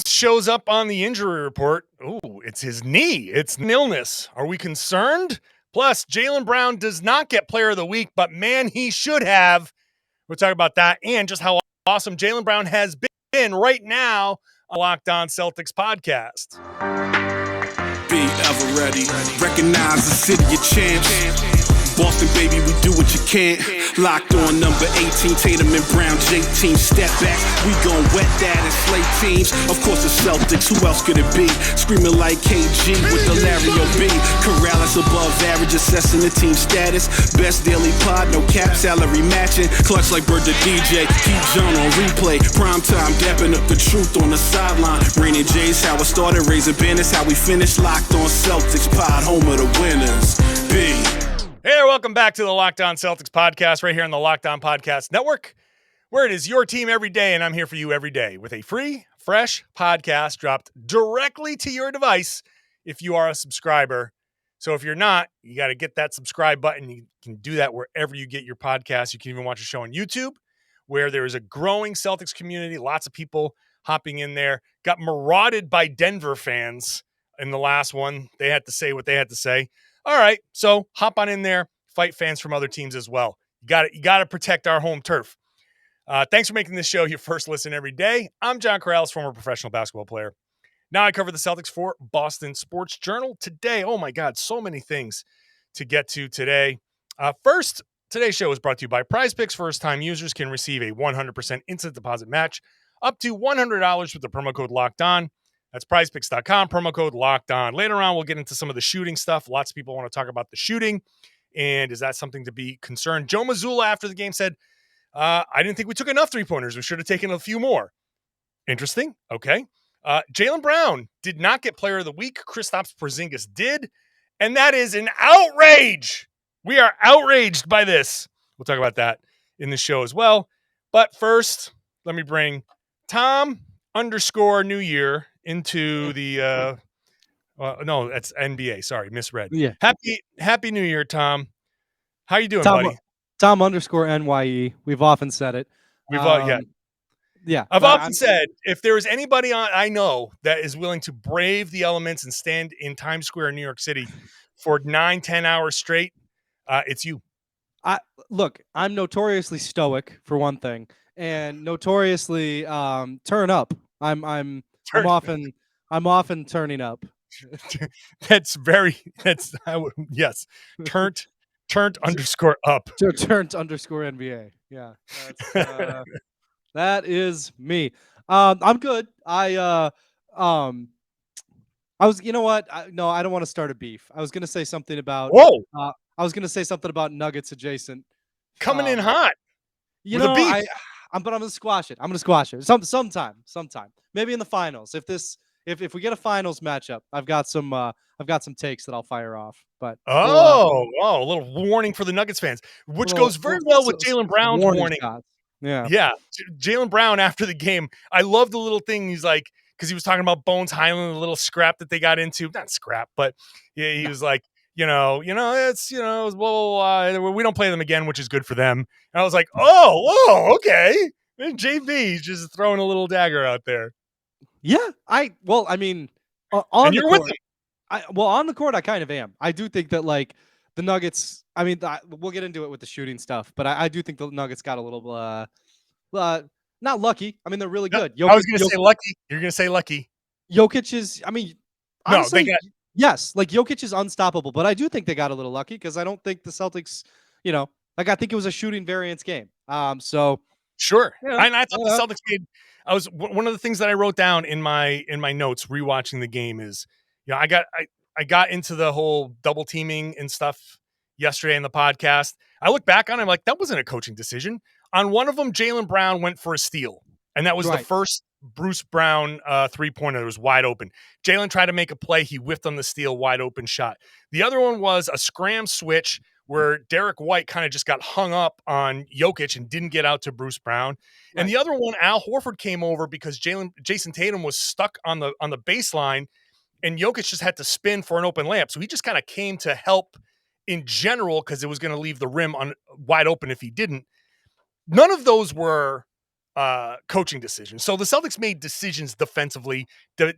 shows up on the injury report. Ooh, it's his knee. It's an illness. Are we concerned? Plus, Jaylen Brown does not get player of the week, but man, he should have. We'll talk about that and just how awesome Jaylen Brown has been right now on Locked On Celtics podcast. Be ever ready. Recognize the city of champs. Boston, baby, we do what you can't. Locked on number 18, Tatum and Brown, J-team, step back. We gon' wet that and slay teams. Of course, the Celtics, who else could it be? Screaming like KG with the Larry O.B. Karalis above average, assessing the team status. Best daily pod, no cap, salary matching. Clutch like Bird the DJ, keep John on replay. Prime time, dapping up the truth on the sideline. Raining J's, how it started, raising banners, how we finished. Locked on Celtics pod, home of the winners. B. Hey there, welcome back to the Locked On Celtics podcast right here on the Locked On Podcast Network, where it is your team every day, and I'm here for you every day with a free, fresh podcast dropped directly to your device if you are a subscriber. So if you're not, you got to get that subscribe button. You can do that wherever you get your podcast. You can even watch a show on YouTube where there is a growing Celtics community, lots of people hopping in there. Got marauded by Denver fans in the last one. They had to say what they had to say. All right, so hop on in there, fight fans from other teams as well. You got to protect our home turf. Thanks for making this show your first listen every day. I'm John Karalis, former professional basketball player. Now I cover the Celtics for Boston Sports Journal. Today, oh my God, so many things to get to today. First, today's show is brought to you by PrizePicks. First-time users can receive a 100% instant deposit match up to $100 with the promo code LOCKEDON. That's prizepicks.com, promo code locked on. Later on, we'll get into some of the shooting stuff. Lots of people want to talk about the shooting. And is that something to be concerned? Joe Mazzulla after the game said, I didn't think we took enough three-pointers. We should have taken a few more. Interesting. Okay. Jaylen Brown did not get player of the week. Kristaps Porzingis did. And that is an outrage. We are outraged by this. We'll talk about that in the show as well. But first, let me bring Tom_New Year into the no, that's NBA. Sorry, misread. Yeah. Happy New Year, Tom. How you doing, Tom, buddy? Tom_NYE. We've often said it. Yeah. I've often said if there is anybody I know that is willing to brave the elements and stand in Times Square in New York City for 9-10 hours straight, it's you. Look, I'm notoriously stoic for one thing, and notoriously turn up. I'm often turning up. Yes. Turned _up. Turned _NBA. Yeah. That is me. I'm good. I was, you know what? No, I don't want to start a beef. I was going to say something about, Nuggets adjacent. Coming in hot. You know, but I'm going to squash it. I'm going to squash it sometime. Maybe in the finals. If we get a finals matchup, I've got some takes that I'll fire off. But a little warning for the Nuggets fans, which goes very well with Jaylen Brown's warning. Yeah. Jaylen Brown after the game, I love the little thing. He's like, because he was talking about Bones Highland, the little scrap that they got into. Not scrap, but he was like, it's, blah, blah, blah. We don't play them again, which is good for them. And I was like, oh, okay. And JV's just throwing a little dagger out there. Yeah, on the court, on the court, I kind of am. I do think that like the Nuggets. I mean, we'll get into it with the shooting stuff, but I do think the Nuggets got a little, not lucky. I mean, they're really good. I was going to say lucky. You're going to say lucky. Jokic is. I mean, honestly, yes, like Jokic is unstoppable, but I do think they got a little lucky because I don't think the Celtics. I think it was a shooting variance game. So sure, and I thought the Celtics made. One of the things that I wrote down in my notes rewatching the game is, I got into the whole double teaming and stuff yesterday in the podcast. I look back on it, I'm like, that wasn't a coaching decision. On one of them, Jaylen Brown went for a steal, and that was the first Bruce Brown three-pointer that was wide open. Jaylen tried to make a play. He whiffed on the steal, wide open shot. The other one was a scram switch where Derek White kind of just got hung up on Jokic and didn't get out to Bruce Brown. Right. And the other one, Al Horford came over because Jayson Tatum was stuck on the baseline, and Jokic just had to spin for an open layup. So he just kind of came to help in general because it was going to leave the rim wide open if he didn't. None of those were coaching decisions. So the Celtics made decisions defensively,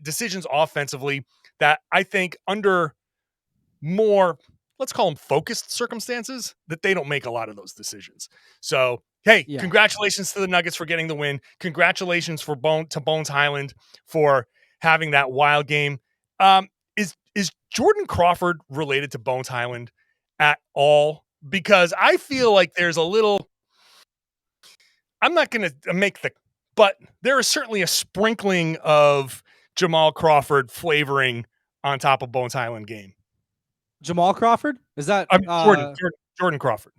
decisions offensively that I think under more, let's call them focused circumstances, that they don't make a lot of those decisions. So, hey, congratulations to the Nuggets for getting the win. Congratulations to Bones Highland for having that wild game. Is Jordan Crawford related to Bones Highland at all? Because I feel like there's a little, I'm not going to make but there is certainly a sprinkling of Jamal Crawford flavoring on top of Bones Highland game. Jamal Crawford? Is that Jordan Crawford?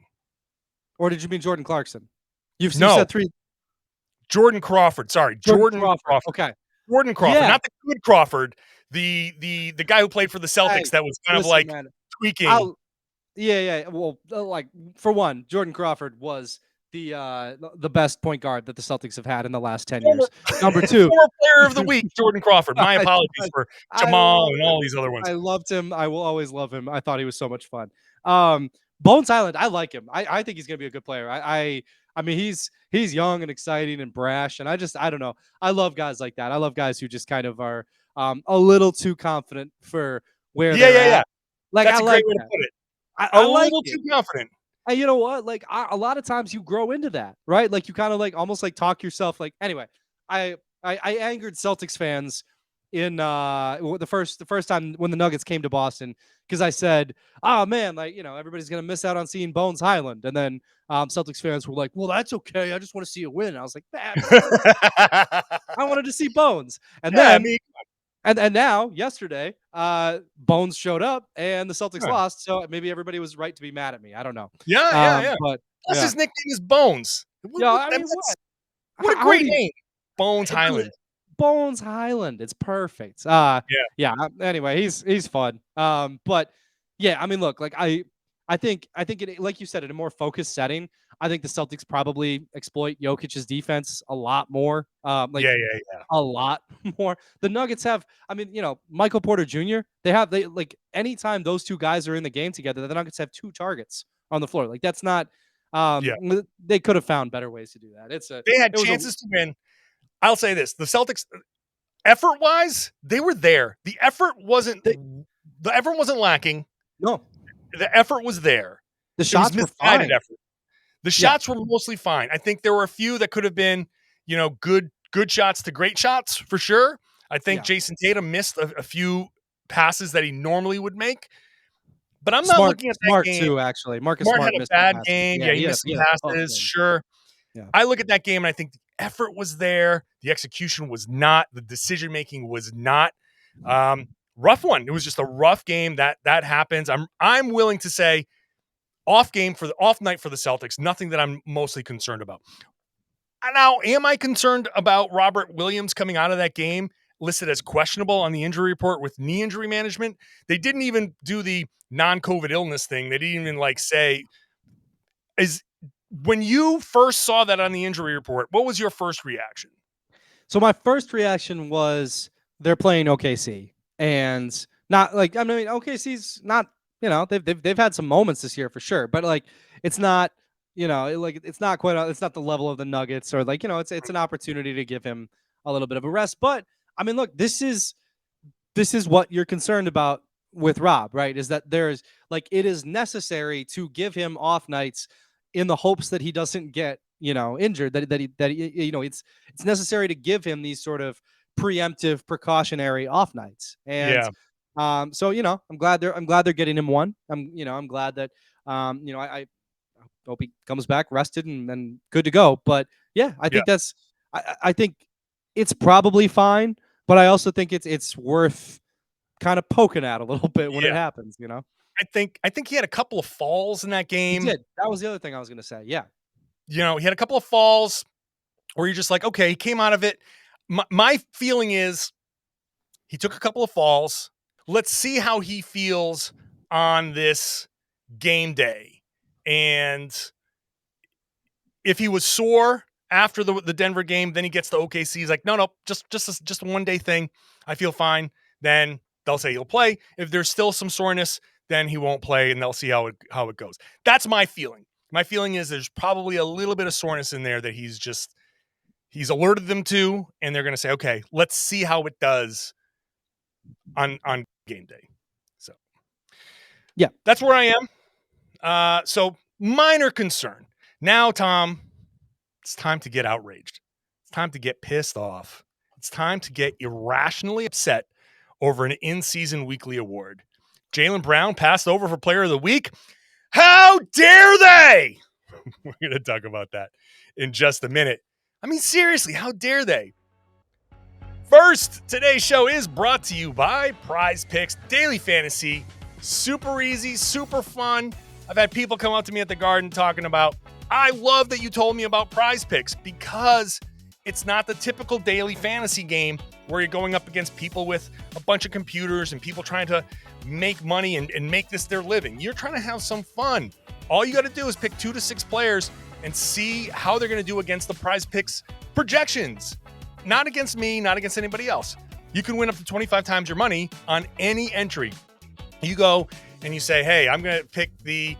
Or did you mean Jordan Clarkson? You said 3. Jordan Crawford. Sorry, Jordan Crawford. Okay, Jordan Crawford, not the good Crawford. The guy who played for the Celtics that was kind of like tweaking. Yeah. Well, like for one, Jordan Crawford was the best point guard that the Celtics have had in the last 10 years. Number 2, former player of the week, Jordan Crawford. My apologies for Jamal and all these other ones. I loved him. I will always love him. I thought he was so much fun. Bones Highland, I like him. I think he's gonna be a good player. I mean, he's young and exciting and brash, and I don't know. I love guys like that. I love guys who just kind of are a little too confident for where they're at. Like, that's a great way to put it. I like little too confident. And you know what? Like, a lot of times you grow into that, right? Like, you kind of like almost like talk yourself. Like, anyway, I angered Celtics fans in the first time when the Nuggets came to Boston, because I said, "Oh man, like, everybody's gonna miss out on seeing Bones Highland," and then Celtics fans were like, "Well, that's okay. I just want to see a win." And I was like, "Man, I wanted to see Bones," and then. And now, yesterday, Bones showed up and the Celtics lost. So maybe everybody was right to be mad at me. I don't know. Yeah. But plus his nickname is Bones. What a great name, Bones Highland. Bones Highland. It's perfect. Yeah. Anyway, he's fun. But yeah, I mean, look, like I think it, like you said, in a more focused setting, I think the Celtics probably exploit Jokic's defense a lot more. A lot more. The Nuggets have, I mean, Michael Porter Jr. They like anytime those two guys are in the game together, the Nuggets have 2 targets on the floor. Like, that's not. They could have found better ways to do that. They had chances to win. I'll say this: the Celtics, effort-wise, they were there. The effort wasn't lacking. No, the effort was there. The shots were fine. Effort. The shots were mostly fine. I think there were a few that could have been, good shots to great shots for sure. I think Jayson Tatum missed a few passes that he normally would make. But I'm not looking at that game. Too, actually. Marcus Smart Smart had a bad game. He missed some passes. Sure. Yeah. I look at that game and I think the effort was there. The execution was not. The decision making was not. Rough one. It was just a rough game. That happens. I'm willing to say off night for the Celtics. Nothing that I'm mostly concerned about. Now, am I concerned about Robert Williams coming out of that game listed as questionable on the injury report with knee injury management? They didn't even do the non-COVID illness thing. They didn't even say, when you first saw that on the injury report, what was your first reaction? So my first reaction was they're playing OKC, and not like, I mean, OKC's not, they've had some moments this year for sure, but like, it's not, it's not quite, it's not the level of the Nuggets, or like, it's an opportunity to give him a little bit of a rest. But I mean, look, this is what you're concerned about with Rob, right? Is that there's like, it is necessary to give him off nights in the hopes that he doesn't get, injured, that he, it's necessary to give him these sort of preemptive, precautionary off nights. And so, I'm glad they're getting him one. I'm glad that, I hope he comes back rested and good to go. But yeah, I think I think it's probably fine, but I also think it's worth kind of poking at a little bit when it happens, I think he had a couple of falls in that game. He did. That was the other thing I was going to say. Yeah. He had a couple of falls where you're just like, okay, he came out of it. My feeling is he took a couple of falls. Let's see how he feels on this game day. And if he was sore after the Denver game, then he gets to OKC. He's like, no, just a one-day thing. I feel fine. Then they'll say he'll play. If there's still some soreness, then he won't play, and they'll see how it goes. That's my feeling. My feeling is there's probably a little bit of soreness in there that he's he's alerted them to, and they're going to say, okay, let's see how it does on game day. So, yeah, that's where I am. So minor concern. Now, Tom, it's time to get outraged. It's time to get pissed off. It's time to get irrationally upset over an in-season weekly award. Jaylen Brown passed over for Player of the Week. How dare they? We're going to talk about that in just a minute. I mean, seriously, how dare they? First, today's show is brought to you by PrizePicks Daily Fantasy. Super easy, super fun. I've had people come up to me at the Garden talking about, I love that you told me about PrizePicks because it's not the typical daily fantasy game where you're going up against people with a bunch of computers and people trying to make money and make this their living. You're trying to have some fun. All you got to do is pick 2 to 6 players and see how they're going to do against the PrizePicks projections. Not against me, not against anybody else. You can win up to 25 times your money on any entry. You go and you say, hey, I'm going to pick the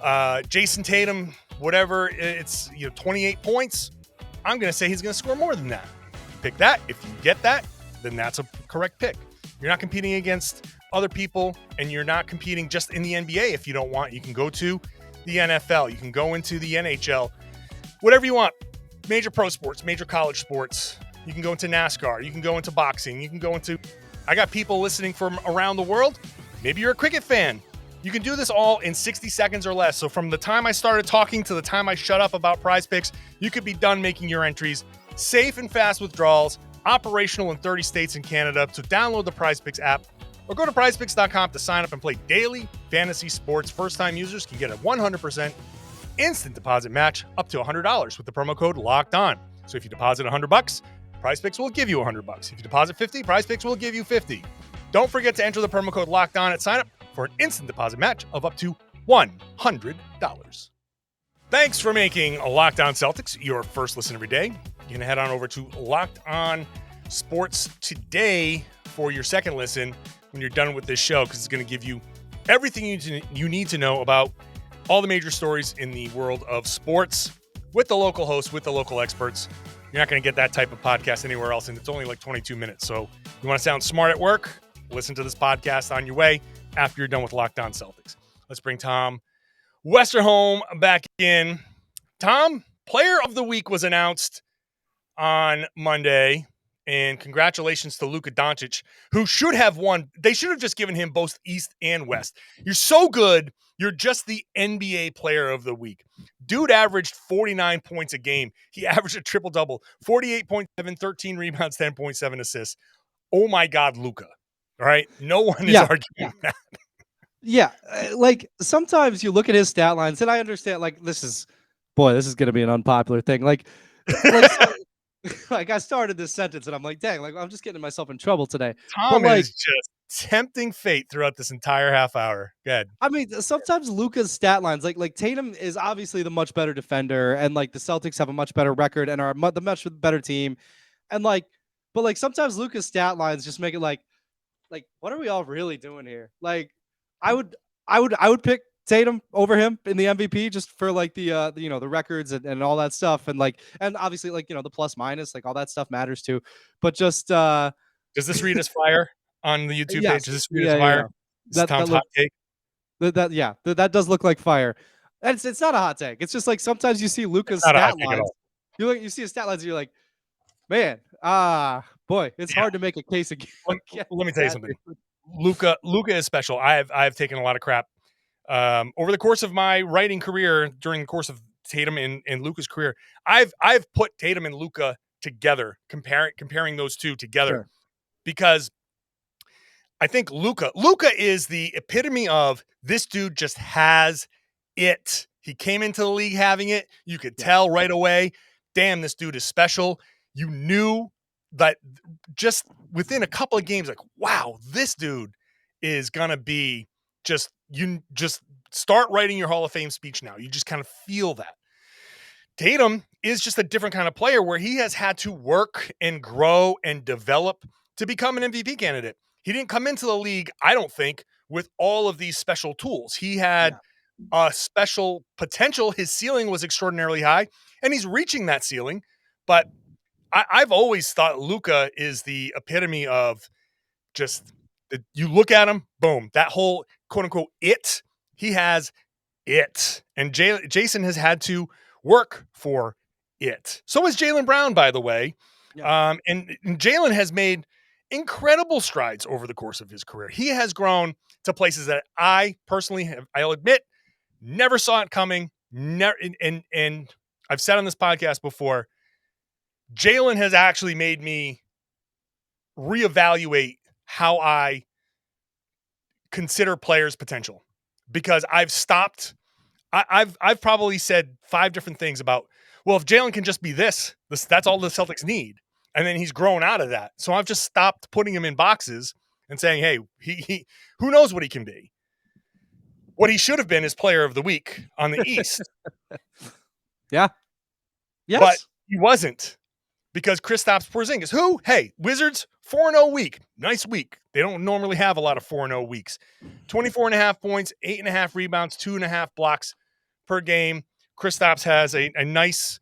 Jayson Tatum, whatever, it's 28 points. I'm going to say he's going to score more than that. Pick that. If you get that, then that's a correct pick. You're not competing against other people, and you're not competing just in the NBA. If you don't want, you can go to the NFL. You can go into the NHL. Whatever you want. Major pro sports, major college sports. You can go into NASCAR. You can go into boxing. You can go into... I got people listening from around the world. Maybe you're a cricket fan. You can do this all in 60 seconds or less. So from the time I started talking to the time I shut up about PrizePicks, you could be done making your entries. Safe and fast withdrawals, operational in 30 states and Canada. So download the PrizePicks app or go to prizepicks.com to sign up and play daily fantasy sports. First-time users can get a 100% instant deposit match up to $100 with the promo code LOCKEDON. So if you deposit $100, PrizePicks will give you $100. If you deposit $50, PrizePicks will give you $50. Don't forget to enter the promo code LOCKEDON at sign up for an instant deposit match of up to $100. Thanks for making Locked On Celtics your first listen every day. You can head on over to Locked On Sports today for your second listen when you're done with this show, because it's going to give you everything you need to know about all the major stories in the world of sports with the local hosts, with the local experts. You're not going to get that type of podcast anywhere else, and it's only like 22 minutes. So you want to sound smart at work? Listen to this podcast on your way after you're done with Locked On Celtics. Let's bring Tom Westerholm back in. Tom, Player of the Week was announced on Monday, and congratulations to Luka Doncic, who should have won. They should have just given him both East and West. You're so good, you're just the NBA Player of the Week. Dude averaged 49 points a game. He averaged a triple-double, 48.7, 13 rebounds, 10.7 assists. Oh my God, Luka. All right? No one is arguing that. Yeah, like sometimes you look at his stat lines, and I understand, like, this is going to be an unpopular thing. Like I started this sentence, and I'm like, dang, like I'm just getting myself in trouble today. Tom is just tempting fate throughout this entire half hour. Good. I mean, sometimes Luka's stat lines, like Tatum is obviously the much better defender, and like the Celtics have a much better record and are the much better team, and but sometimes Luka's stat lines just make it like what are we all really doing here? Like, I would pick Tatum over him in the MVP just for like the records and all that stuff, and obviously the plus minus, like all that stuff matters too. But just does this read as fire on the YouTube page? Does this read as fire? Yeah. Tom's hot take. That does look like fire. And it's not a hot take. It's just like sometimes you see Luka's stat lines. You see his stat lines, and you're like, man, boy, it's hard to make a case again. Let me tell you something. Luka is special. I've taken a lot of crap over the course of my writing career. During the course of Tatum and Luka's career, I've put Tatum and Luka together, comparing those two together, because I think Luka is the epitome of this dude just has it. He came into the league having it. You could tell right away, damn, this dude is special. You knew that just within a couple of games, like, wow, this dude is going to be you just start writing your Hall of Fame speech now. You just kind of feel that. Tatum is just a different kind of player where he has had to work and grow and develop to become an MVP candidate. He didn't come into the league, I don't think, with all of these special tools. He had a special potential. His ceiling was extraordinarily high, and he's reaching that ceiling, but I've always thought Luka is the epitome of just you look at him, boom, that whole quote unquote it. He has it, and Jayson has had to work for it. So is Jaylen Brown, by the way. Yeah. And Jaylen has made incredible strides over the course of his career. He has grown to places that I personally have, I'll admit, never saw it coming. Never, and I've said on this podcast before, Jaylen has actually made me reevaluate how I consider players' potential, because I've stopped. I've probably said 5 different things about, well, if Jaylen can just be this, that's all the Celtics need. And then he's grown out of that. So I've just stopped putting him in boxes and saying, hey, he who knows what he can be. What he should have been is player of the week on the East. Yeah. Yes. But he wasn't, because Kristaps Porzingis, who, hey, Wizards, 4-0 week. Nice week. They don't normally have a lot of 4-0 weeks. 24.5 points, 8.5 rebounds, 2.5 blocks per game. Kristaps has a nice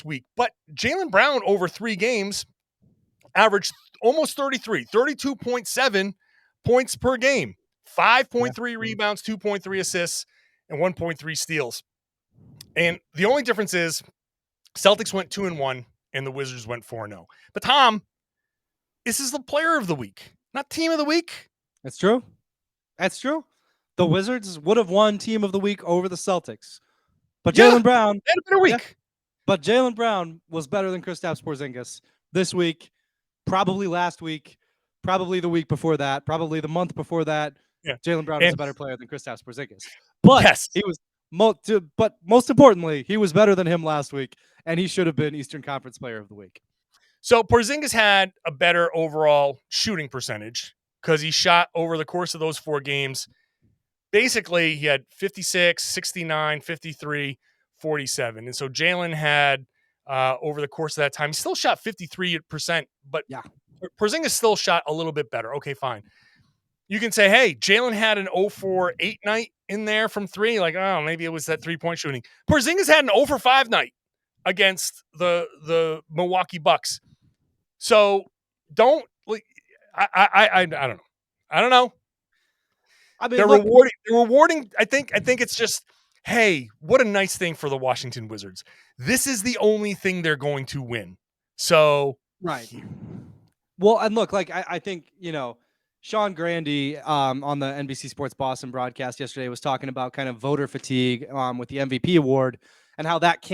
week. But Jaylen Brown over 3 games averaged almost 32.7 points per game. 5.3 rebounds, 2.3 assists, and 1.3 steals. And the only difference is Celtics went 2-1 and the Wizards went 4-0. But Tom, this is the player of the week, not team of the week. That's true. That's true. The Wizards would have won team of the week over the Celtics. But Jaylen Brown had a better week. Yeah, but Jaylen Brown was better than Kristaps Porzingis this week, probably last week, probably the week before that, probably the month before that. Yeah. Jaylen Brown is a better player than Kristaps Porzingis. But he was but most importantly, he was better than him last week, and he should have been Eastern Conference Player of the Week. So Porzingis had a better overall shooting percentage because he shot over the course of those 4 games. Basically, he had 56, 69, 53, 47. And so Jaylen had, over the course of that time, he still shot 53%, but Porzingis still shot a little bit better. Okay, fine. You can say, hey, Jaylen had an 0-for-8 night in there from 3. Like, oh, maybe it was that 3-point shooting. Porzingis had an 0-for-5 night against the Milwaukee Bucks. So don't like, I don't know. I don't know. I mean, they're rewarding. I think it's just, hey, what a nice thing for the Washington Wizards. This is the only thing they're going to win. So right. Well, and look, like I think, Sean Grande on the NBC Sports Boston broadcast yesterday was talking about kind of voter fatigue with the MVP award, and how that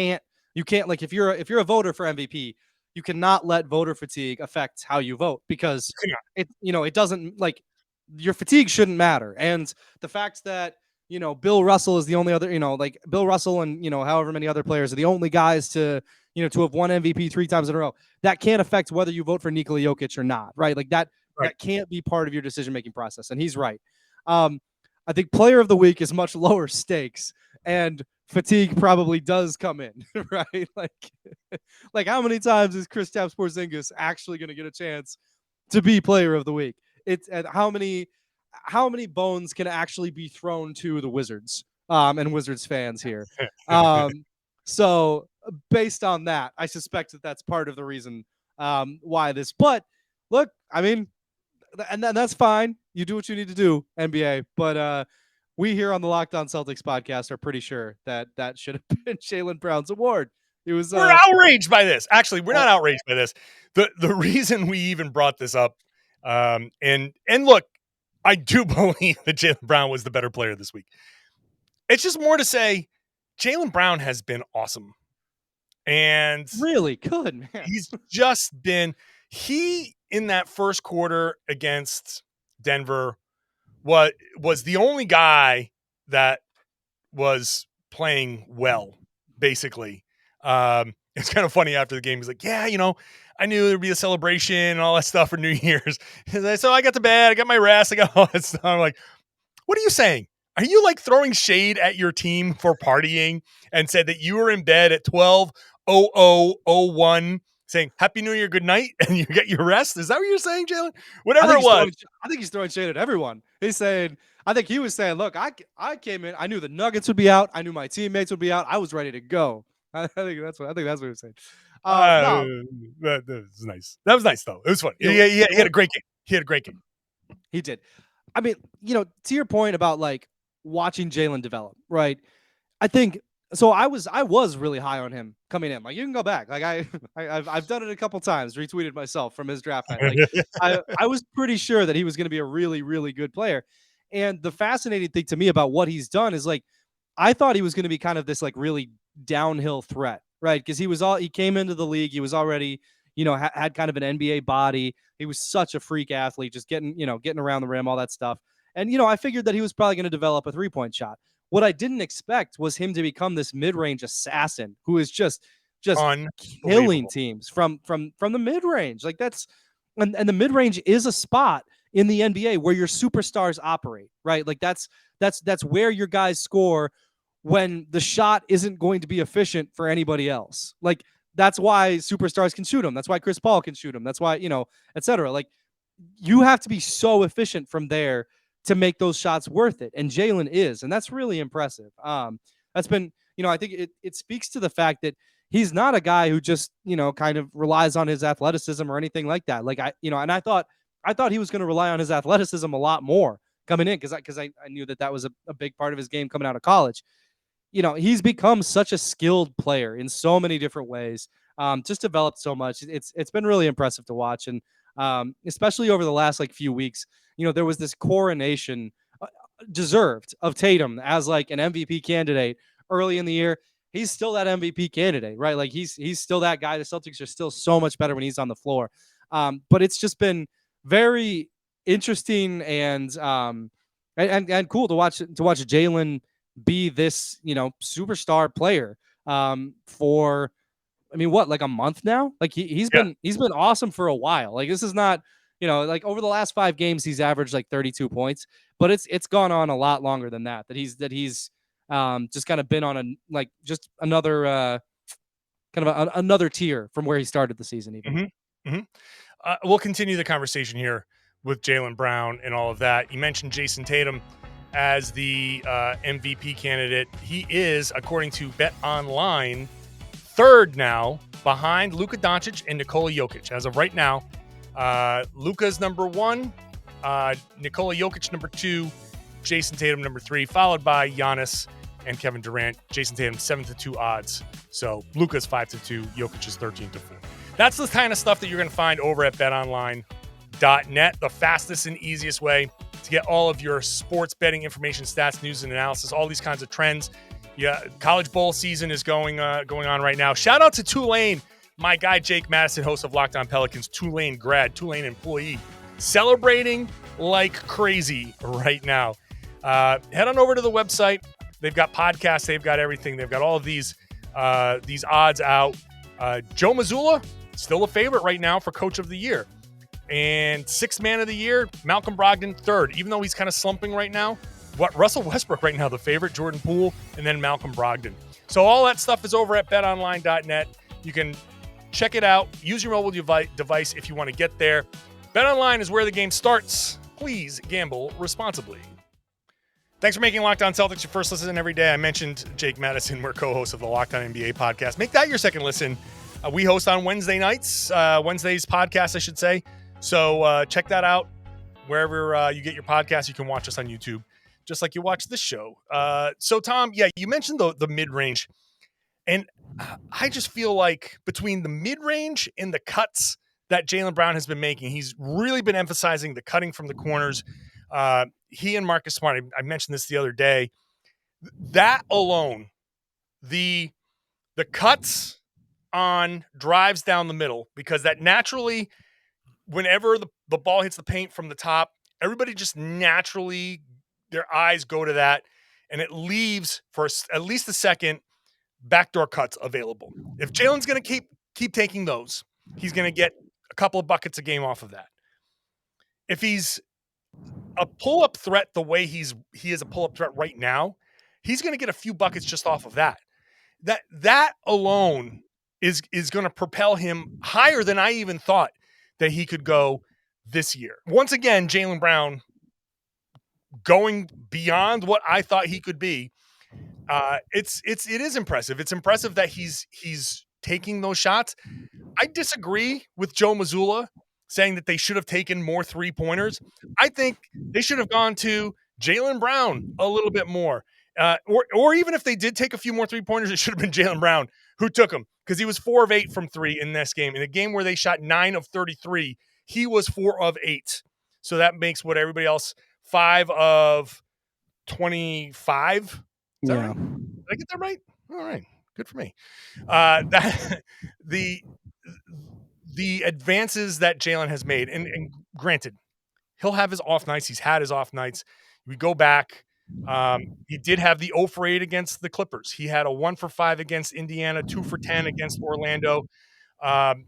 you can't like, if you're a voter for MVP, you cannot let voter fatigue affect how you vote, because it doesn't, like, your fatigue shouldn't matter. And the fact that, Bill Russell is the only other, like Bill Russell and, however many other players are the only guys to have won MVP 3 times in a row, that can't affect whether you vote for Nikola Jokic or not, right? Like that can't be part of your decision-making process. And he's right. I think player of the week is much lower stakes, and fatigue probably does come in, right? Like how many times is Kristaps Porzingis actually going to get a chance to be player of the week? It's and how many bones can actually be thrown to the Wizards and Wizards fans here. So based on that, I suspect that that's part of the reason why this. But look, I mean, and that's fine. You do what you need to do, NBA. But we here on the Locked On Celtics podcast are pretty sure that should have been Jaylen Brown's award. It was. We're outraged by this. Actually, we're not outraged by this. The reason we even brought this up, and look, I do believe that Jaylen Brown was the better player this week. It's just more to say, Jaylen Brown has been awesome, and really good, man. He's just been in that first quarter against Denver was the only guy that was playing well, basically. It's kind of funny after the game. He's like, yeah, I knew there'd be a celebration and all that stuff for New Year's. So I got to bed, I got my rest, I got all that stuff. I'm like, what are you saying? Are you like throwing shade at your team for partying, and said that you were in bed at 12:00:01 saying Happy New Year, good night, and you get your rest? Is that what you're saying, Jaylen? Whatever it was. I think he's throwing shade at everyone. He's saying, I think he was saying, look, I came in, I knew the Nuggets would be out, I knew my teammates would be out, I was ready to go. I think that's what he was saying. That was nice. That was nice, though. It was fun. He had a great game. He had a great game. He did. I mean, to your point about like watching Jaylen develop, right? I think so. I was really high on him coming in. Like, you can go back. Like I've done it a couple times. Retweeted myself from his draft night. Like I was pretty sure that he was going to be a really, really good player. And the fascinating thing to me about what he's done is like I thought he was going to be kind of this like really downhill threat, right? Because he came into the league. He was already had kind of an NBA body. He was such a freak athlete, just getting around the rim, all that stuff. And I figured that he was probably going to develop a 3-point shot. What I didn't expect was him to become this mid-range assassin who is just killing teams from the mid-range. Like and the mid-range is a spot in the NBA where your superstars operate, right? Like that's where your guys score when the shot isn't going to be efficient for anybody else. Like that's why superstars can shoot them. That's why Chris Paul can shoot them. That's why, et cetera. Like you have to be so efficient from there to make those shots worth it. And Jaylen is, and that's really impressive. That's been, I think it speaks to the fact that he's not a guy who just, kind of relies on his athleticism or anything like that. Like and I thought he was going to rely on his athleticism a lot more coming in because I knew that was a big part of his game coming out of college. He's become such a skilled player in so many different ways. Just developed so much. It's been really impressive to watch. And especially over the last few weeks, there was this coronation deserved of Tatum as like an MVP candidate early in the year. He's still that MVP candidate, right? Like he's still that guy. The Celtics are still so much better when he's on the floor. But it's just been very interesting and cool to watch Jaylen be this, superstar player for like a month now. Like he's been awesome for a while. Like this is not, like over the last 5 games he's averaged like 32 points, but it's gone on a lot longer than that. He's just kind of been on just another kind of another tier from where he started the season even. Mm-hmm. Mm-hmm. We'll continue the conversation here with Jaylen Brown and all of that. You mentioned Jayson Tatum as the MVP candidate. He is, according to BetOnline, 3rd now behind Luka Doncic and Nikola Jokic. As of right now, Luka's number 1, Nikola Jokic number 2, Jayson Tatum number 3, followed by Giannis and Kevin Durant. Jayson Tatum 7-2 odds. So Luka's 5-2, Jokic is 13-4. That's the kind of stuff that you're going to find over at betonline.net, the fastest and easiest way to get all of your sports betting information, stats, news, and analysis, all these kinds of trends. Yeah, college bowl season is going on right now. Shout out to Tulane, my guy Jake Madison, host of Locked On Pelicans, Tulane grad, Tulane employee, celebrating like crazy right now. Head on over to the website. They've got podcasts. They've got everything. They've got all of these odds out. Joe Mazzulla, still a favorite right now for Coach of the Year. And 6th man of the year, Malcolm Brogdon 3rd, even though he's kind of slumping right now. Russell Westbrook right now, the favorite, Jordan Poole, and then Malcolm Brogdon. So all that stuff is over at betonline.net. You can check it out. Use your mobile device if you want to get there. BetOnline is where the game starts. Please gamble responsibly. Thanks for making Locked On Celtics your first listen every day. I mentioned Jake Madison. We're co-hosts of the Locked On NBA podcast. Make that your second listen. We host on Wednesday nights, Wednesday's podcast, I should say. So check that out. Wherever you get your podcast, you can watch us on YouTube, just like you watch this show. So, Tom, you mentioned the mid-range. And I just feel like between the mid-range and the cuts that Jaylen Brown has been making, he's really been emphasizing the cutting from the corners. He and Marcus Smart, I mentioned this the other day, that alone, the cuts on drives down the middle, because that naturally, whenever the ball hits the paint from the top, everybody just naturally, their eyes go to that, and it leaves for at least a second backdoor cuts available. If Jaylen's going to keep taking those, he's going to get a couple of buckets a game off of that. If he's a pull-up threat the way he is a pull-up threat right now, he's going to get a few buckets just off of that. That alone is going to propel him higher than I even thought that he could go this year. Once again, Jaylen Brown going beyond what I thought he could be. It is impressive. It's impressive that he's taking those shots. I disagree with Joe Mazzulla saying that they should have taken more 3-pointers. I think they should have gone to Jaylen Brown a little bit more. Or even if they did take a few more 3-pointers, it should have been Jaylen Brown who took them, because he was 4 of 8 from 3 in this game. In a game where they shot 9 of 33, he was 4 of 8. So that makes what everybody else 5 of 25. Is that right? Did I get that right? All right. Good for me. The advances that Jaylen has made, and granted, he'll have his off nights. He's had his off nights. We go back. He did have the 0 for 8 against the Clippers. He had a 1 for 5 against Indiana, 2 for 10 against Orlando,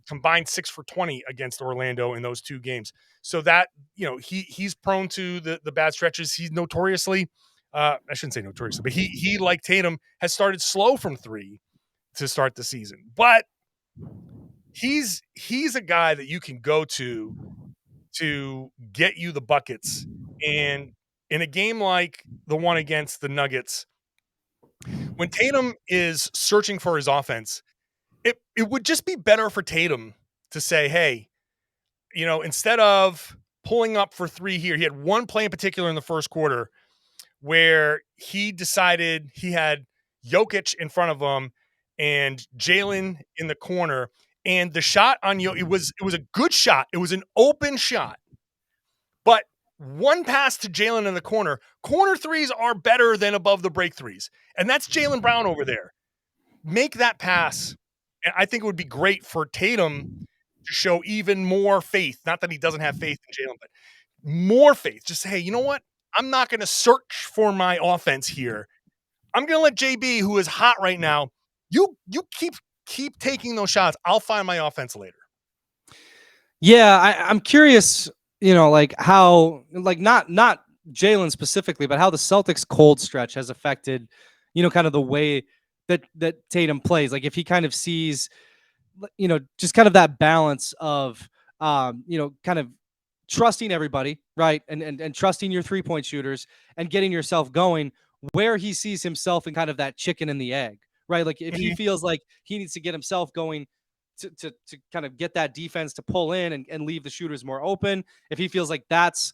combined 6 for 20 against Orlando in those 2 games. So that, he's prone to the bad stretches. He's notoriously, I shouldn't say notoriously, but he like Tatum has started slow from 3 to start the season. But he's a guy that you can go to get you the buckets. And in a game like the one against the Nuggets, when Tatum is searching for his offense, it would just be better for Tatum to say, hey, instead of pulling up for 3 here, he had one play in particular in the first quarter where he decided he had Jokic in front of him and Jaylen in the corner. And the shot on Jokic, it was a good shot. It was an open shot. But one pass to Jaylen in the corner threes are better than above the break threes. And that's Jaylen Brown over there. Make that pass. And I think it would be great for Tatum to show even more faith. Not that he doesn't have faith in Jaylen, but more faith. Just say, hey, you know what? I'm not going to search for my offense here. I'm going to let JB, who is hot right now, you keep taking those shots. I'll find my offense later. Yeah, I'm curious, how, not Jaylen specifically, but how the Celtics cold stretch has affected, kind of the way that Tatum plays. Like if he kind of sees, just kind of that balance of, kind of trusting everybody, right? And trusting your 3-point shooters and getting yourself going, where he sees himself in kind of that chicken and the egg, right? Like if he feels like he needs to get himself going to kind of get that defense to pull in and leave the shooters more open. If he feels like that's,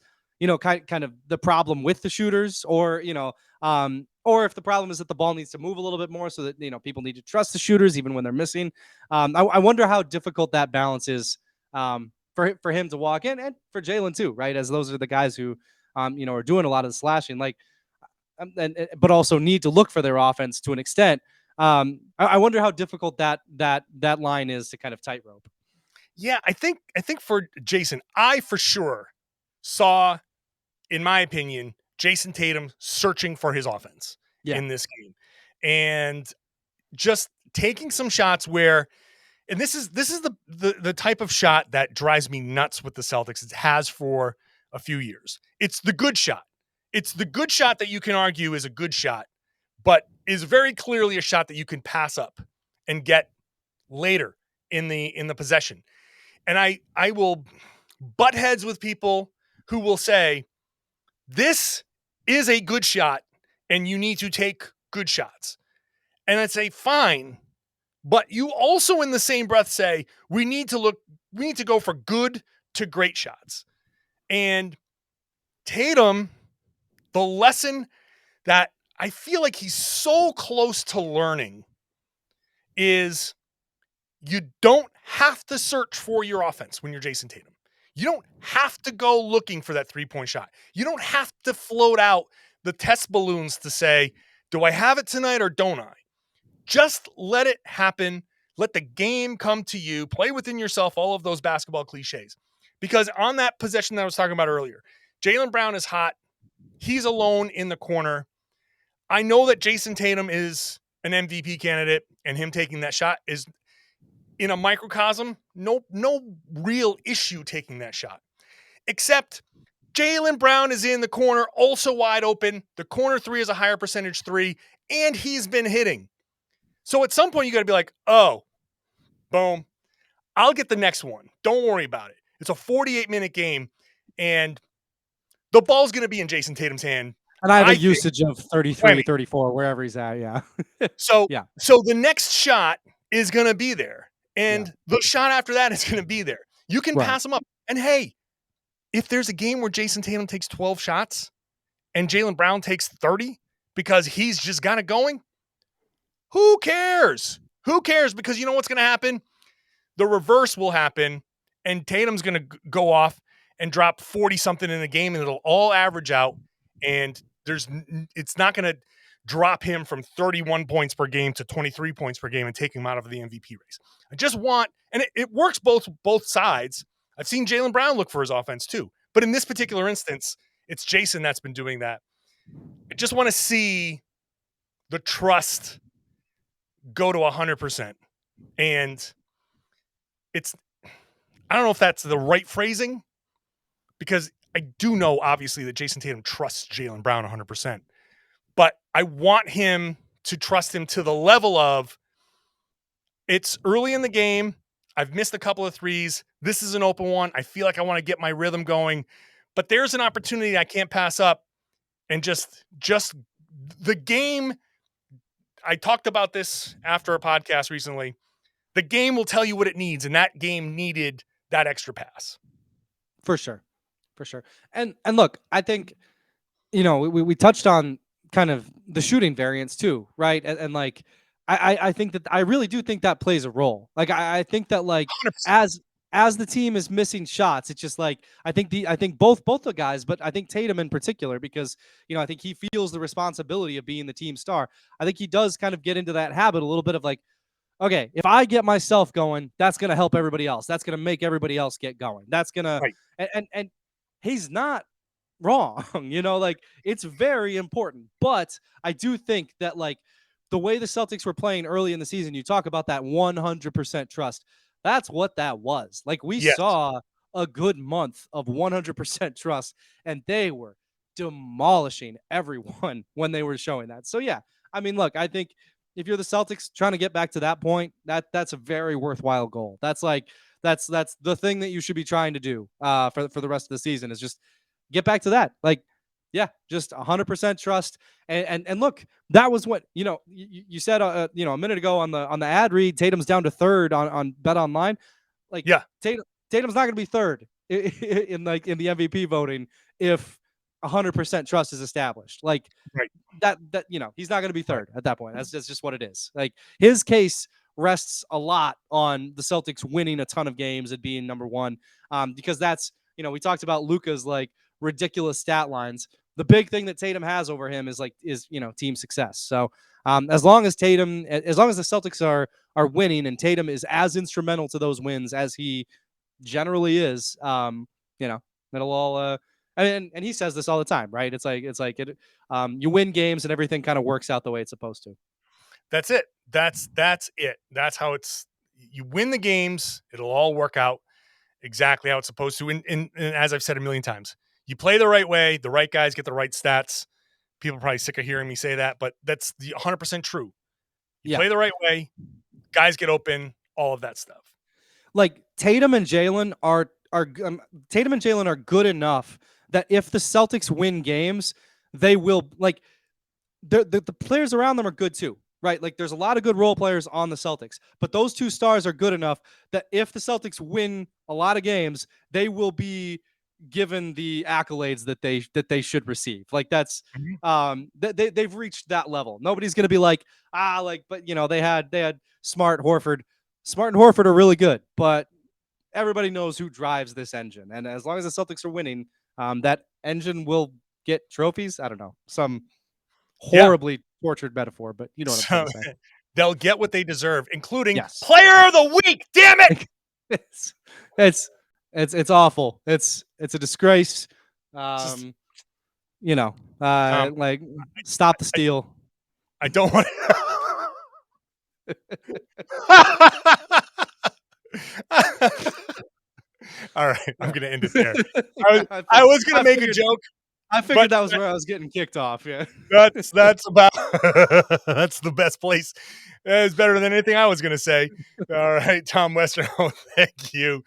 kind of the problem with the shooters, or if the problem is that the ball needs to move a little bit more so that, people need to trust the shooters even when they're missing. I wonder how difficult that balance is for him to walk in, and for Jaylen too, right? As those are the guys who, are doing a lot of the slashing, but also need to look for their offense to an extent. I wonder how difficult that line is to kind of tightrope. Yeah, I think for Jayson, I for sure saw, in my opinion, Jayson Tatum searching for his offense in this game, and just taking some shots where, and this is the type of shot that drives me nuts with the Celtics. It has for a few years. It's the good shot. It's the good shot that you can argue is a good shot, but is very clearly a shot that you can pass up and get later in the possession. And I will butt heads with people who will say, this is a good shot and you need to take good shots. And I'd say, fine. But you also in the same breath say, we need to go for good to great shots. And Tatum, the lesson that I feel like he's so close to learning is you don't have to search for your offense when you're Jayson Tatum. You don't have to go looking for that 3-point shot. You don't have to float out the test balloons to say, do I have it tonight or don't I? Just let it happen. Let the game come to you. Play within yourself, all of those basketball cliches. Because on that possession that I was talking about earlier, Jaylen Brown is hot. He's alone in the corner. I know that Jayson Tatum is an MVP candidate, and him taking that shot is, in a microcosm, no real issue taking that shot. Except Jaylen Brown is in the corner, also wide open. The corner 3 is a higher percentage 3, and he's been hitting. So at some point, you got to be like, oh, boom, I'll get the next one. Don't worry about it. It's a 48-minute game, and the ball's going to be in Jayson Tatum's hand. And I have a usage of 33, 34, wherever he's at, yeah. So the next shot is going to be there. And the shot after that is going to be there. You can pass them up. And hey, if there's a game where Jayson Tatum takes 12 shots and Jaylen Brown takes 30 because he's just got it going, who cares? Who cares? Because you know what's going to happen? The reverse will happen, and Tatum's going to go off and drop 40-something in a game, and it'll all average out, and it's not going to drop him from 31 points per game to 23 points per game and take him out of the MVP race. I just want, and it works both sides. I've seen Jaylen Brown look for his offense too, but in this particular instance, it's Jayson that's been doing that. I just want to see the trust go to 100%. And I don't know if that's the right phrasing, because I do know obviously that Jayson Tatum trusts Jaylen Brown 100%, but I want him to trust him to the level of, it's early in the game. I've missed a couple of threes. This is an open one. I feel like I want to get my rhythm going, but there's an opportunity I can't pass up. And just the game, I talked about this after a podcast recently. The game will tell you what it needs, and that game needed that extra pass. For sure. And look, I think, we touched on kind of the shooting variance too, right? And like, I think that I really do think that plays a role. Like, I think that, like, 100%. As the team is missing shots, it's just like, I think both the guys, but I think Tatum in particular, because, I think he feels the responsibility of being the team star. I think he does kind of get into that habit a little bit of like, okay, if I get myself going, that's going to help everybody else. That's going to make everybody else get going. That's going to, and he's not wrong, like, it's very important. But I do think that, like, the way the Celtics were playing early in the season, you talk about that 100% trust. That's what that was. Like, we saw a good month of 100% trust, and they were demolishing everyone when they were showing that. So, yeah, I mean, look, I think if you're the Celtics trying to get back to that point, that's a very worthwhile goal. That's the thing that you should be trying to do for the rest of the season, is just get back to that. Like, yeah, just 100% trust. And look, that was what, you said, a minute ago on the ad read, Tatum's down to third on BetOnline. Like, Tatum's not going to be third in the MVP voting if 100% trust is established. Like, that he's not going to be third at that point. That's just what it is. Like, his case rests a lot on the Celtics winning a ton of games and being number one, because that's, we talked about Luka's, like, ridiculous stat lines. The big thing that Tatum has over him is team success. So as long as the Celtics are winning and Tatum is as instrumental to those wins as he generally is, it'll all. And he says this all the time, right? It's like you win games and everything kind of works out the way it's supposed to. That's it. That's it. That's how it's. You win the games, it'll all work out exactly how it's supposed to. And as I've said a million times, you play the right way, the right guys get the right stats. People are probably sick of hearing me say that, but that's 100% true. You play the right way, guys get open, all of that stuff. Like, Tatum and Jaylen are good enough that if the Celtics win games, they will, like, the players around them are good too, right? Like, there's a lot of good role players on the Celtics, but those two stars are good enough that if the Celtics win a lot of games, they will be given the accolades that they should receive. Like, that's they've reached that level. Nobody's going to be like, but they had Smart, Horford. Smart and Horford are really good, but everybody knows who drives this engine. And as long as the Celtics are winning, that engine will get trophies. I don't know, some horribly tortured metaphor, but you know what I'm saying. They'll get what they deserve, including Player of the Week. Damn it! It's awful. It's a disgrace. Stop the steal. I don't want to. All right, I'm going to end it there. I was going to make a joke. I figured that was where I was getting kicked off. Yeah, that's about. That's the best place. It's better than anything I was going to say. All right, Tom Westerholm, thank you.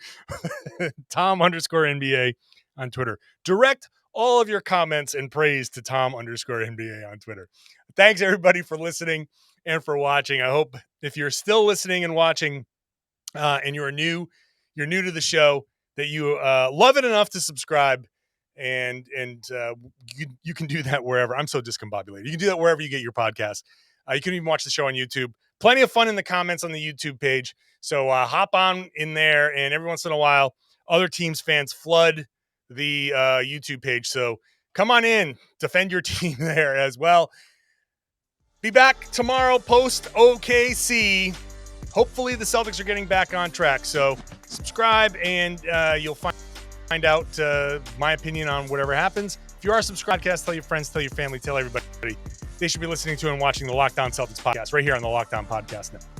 Tom_NBA on Twitter. Direct all of your comments and praise to Tom_NBA on Twitter. Thanks everybody for listening. and for watching. I hope if you're still listening and watching and you're new to the show, that you love it enough to subscribe. And you can do that wherever. I'm so discombobulated. You can do that wherever you get your podcast. You can even watch the show on YouTube. Plenty of fun in the comments on the YouTube page. So hop on in there, and every once in a while, other teams' fans flood the YouTube page. So come on in, defend your team there as well. Be back tomorrow post OKC. Hopefully the Celtics are getting back on track. So subscribe, and you'll find out my opinion on whatever happens. If you are subscribed, tell your friends, tell your family, tell everybody they should be listening to and watching the Locked On Celtics podcast right here on the Locked On Podcast Network.